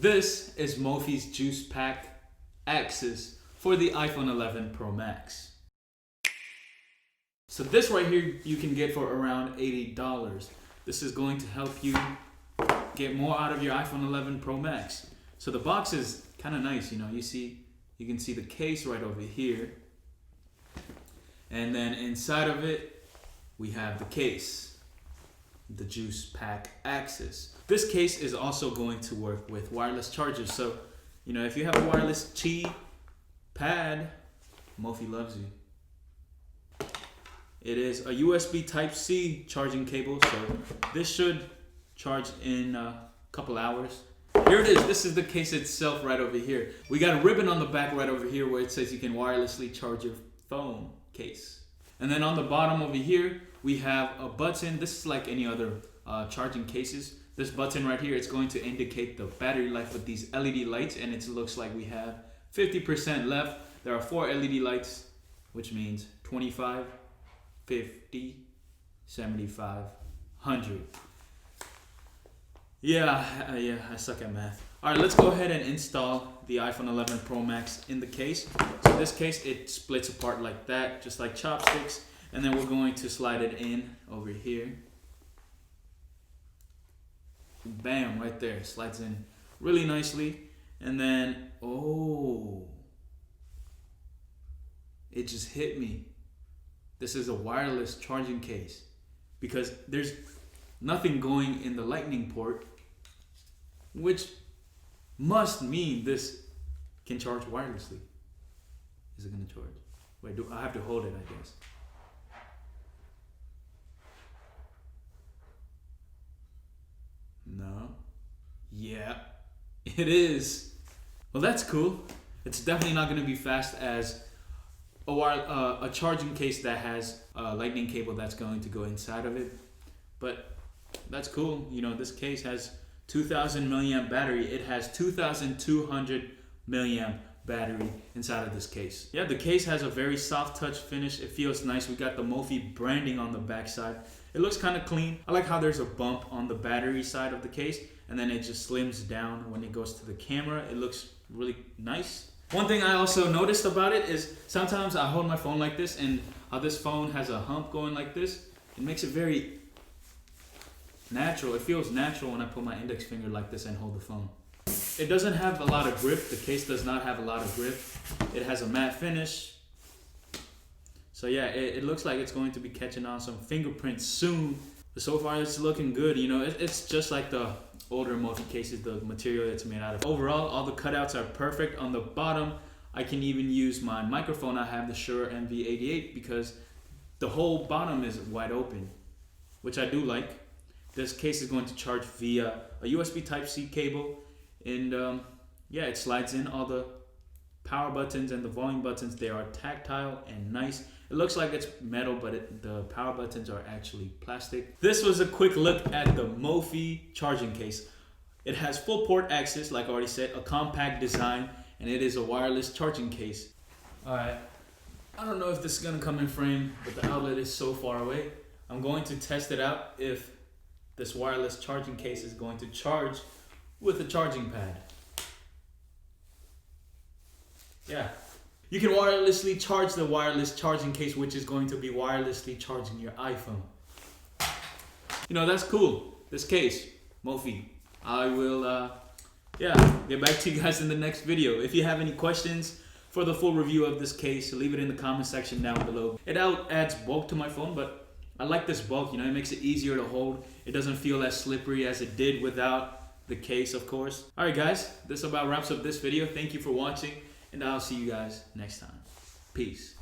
This is Mophie's Juice Pack Access for the iPhone 11 Pro Max. So this right here you can get for around $80. This is going to help you get more out of your iPhone 11 Pro Max. So the box is kind of nice, you know, you can see the case right over here. And then inside of it, we have the case, the Juice Pack Access. This case is also going to work with wireless chargers. So, you know, if you have a wireless Qi pad, Mophie loves you. It is a USB Type-C charging cable, so this should charge in a couple hours. Here it is. This is the case itself right over here. We got a ribbon on the back right over here where it says you can wirelessly charge your phone case. And then on the bottom over here, we have a button. This is like any other charging cases. This button right here, it's going to indicate the battery life with these LED lights, and it looks like we have 50% left. There are 4 LED lights, which means 25, 50, 75, 100. Yeah, I suck at math. All right, let's go ahead and install the iPhone 11 Pro Max in the case. So in this case, it splits apart like that, just like chopsticks. And then we're going to slide it in over here. Bam, right there, slides in really nicely. And then, oh, it just hit me. This is a wireless charging case because there's nothing going in the lightning port, which must mean this can charge wirelessly. Is it gonna charge? Wait, do I have to hold it, I guess? No. Yeah, it is. Well, that's cool. It's definitely not gonna be fast as a charging case that has a lightning cable that's going to go inside of it. But that's cool. You know, this case has 2000 milliamp battery. It has 2200 milliamp battery inside of this case. Yeah, the case has a very soft touch finish. It feels nice. We got the Mophie branding on the back side. It looks kind of clean. I like how there's a bump on the battery side of the case, and then it just slims down when it goes to the camera. It looks really nice. One thing I also noticed about it is sometimes I hold my phone like this, and how this phone has a hump going like this. It makes it very natural. It feels natural when I put my index finger like this and hold the phone. It doesn't have a lot of grip. The case does not have a lot of grip. It has a matte finish. So yeah, it looks like it's going to be catching on some fingerprints soon. But so far it's looking good. You know, it's just like the older Mophie cases, the material it's made out of. Overall, all the cutouts are perfect. On the bottom, I can even use my microphone. I have the Shure MV88 because the whole bottom is wide open, which I do like. This case is going to charge via a USB Type-C cable, and yeah, it slides in. All the power buttons and the volume buttons, they are tactile and nice. It looks like it's metal, but the power buttons are actually plastic. This was a quick look at the Mophie charging case. It has full port access, like I already said, a compact design, and it is a wireless charging case. All right, I don't know if this is gonna come in frame, but the outlet is so far away. I'm going to test it out if this wireless charging case is going to charge with a charging pad. Yeah. You can wirelessly charge the wireless charging case, which is going to be wirelessly charging your iPhone. You know, that's cool. This case, Mophie. I will, get back to you guys in the next video. If you have any questions for the full review of this case, leave it in the comment section down below. It adds bulk to my phone, but I like this bulk. You know, it makes it easier to hold. It doesn't feel as slippery as it did without the case, of course. All right, guys, this about wraps up this video. Thank you for watching, and I'll see you guys next time. Peace.